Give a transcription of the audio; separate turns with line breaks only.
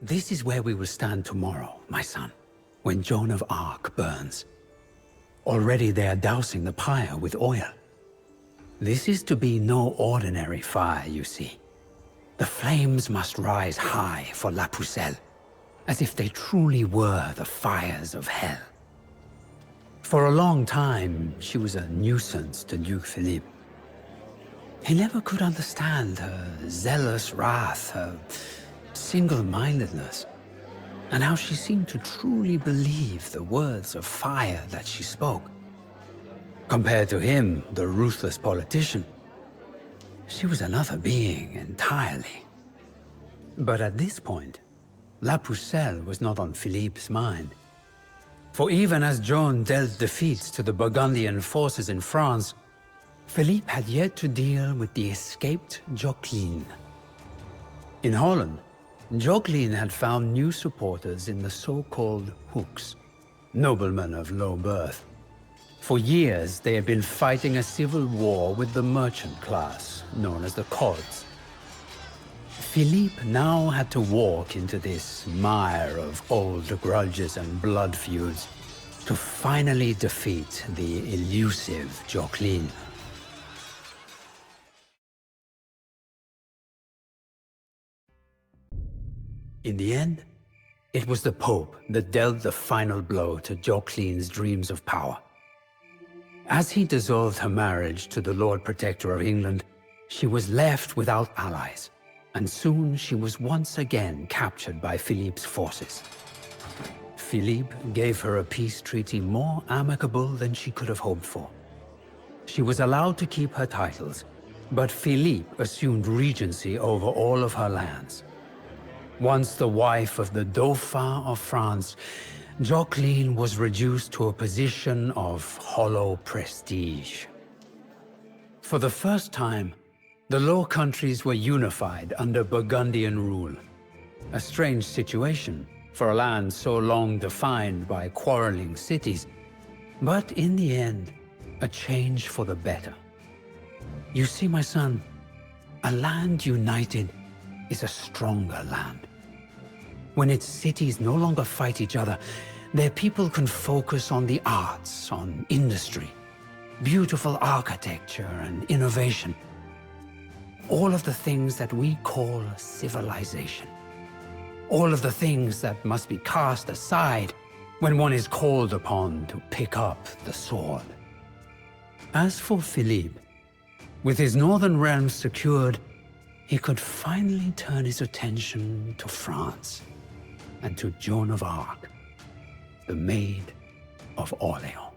This is where we will stand tomorrow, my son, when Joan of Arc burns. Already they are dousing the pyre with oil. This is to be no ordinary fire, you see. The flames must rise high for La Pucelle, as if they truly were the fires of hell. For a long time, she was a nuisance to Duke Philippe. He never could understand her zealous wrath, her single-mindedness, and how she seemed to truly believe the words of fire that she spoke. Compared to him, the ruthless politician, she was another being entirely. But at this point, La Pucelle was not on Philippe's mind. For even as Joan dealt defeats to the Burgundian forces in France, Philippe had yet to deal with the escaped Jacqueline. In Holland, Jacqueline had found new supporters in the so-called Hooks, noblemen of low birth. For years, they had been fighting a civil war with the merchant class, known as the Cods. Philippe now had to walk into this mire of old grudges and blood feuds to finally defeat the elusive Jacqueline. In the end, it was the Pope that dealt the final blow to Jacqueline's dreams of power. As he dissolved her marriage to the Lord Protector of England, she was left without allies, and soon she was once again captured by Philippe's forces. Philippe gave her a peace treaty more amicable than she could have hoped for. She was allowed to keep her titles, but Philippe assumed regency over all of her lands. Once the wife of the Dauphin of France, Jacqueline was reduced to a position of hollow prestige. For the first time, the Low Countries were unified under Burgundian rule. A strange situation for a land so long defined by quarreling cities, but in the end, a change for the better. You see, my son, a land united is a stronger land. When its cities no longer fight each other, their people can focus on the arts, on industry, beautiful architecture and innovation. All of the things that we call civilization. All of the things that must be cast aside when one is called upon to pick up the sword. As for Philippe, with his northern realms secured, he could finally turn his attention to France and to Joan of Arc, the Maid of Orleans.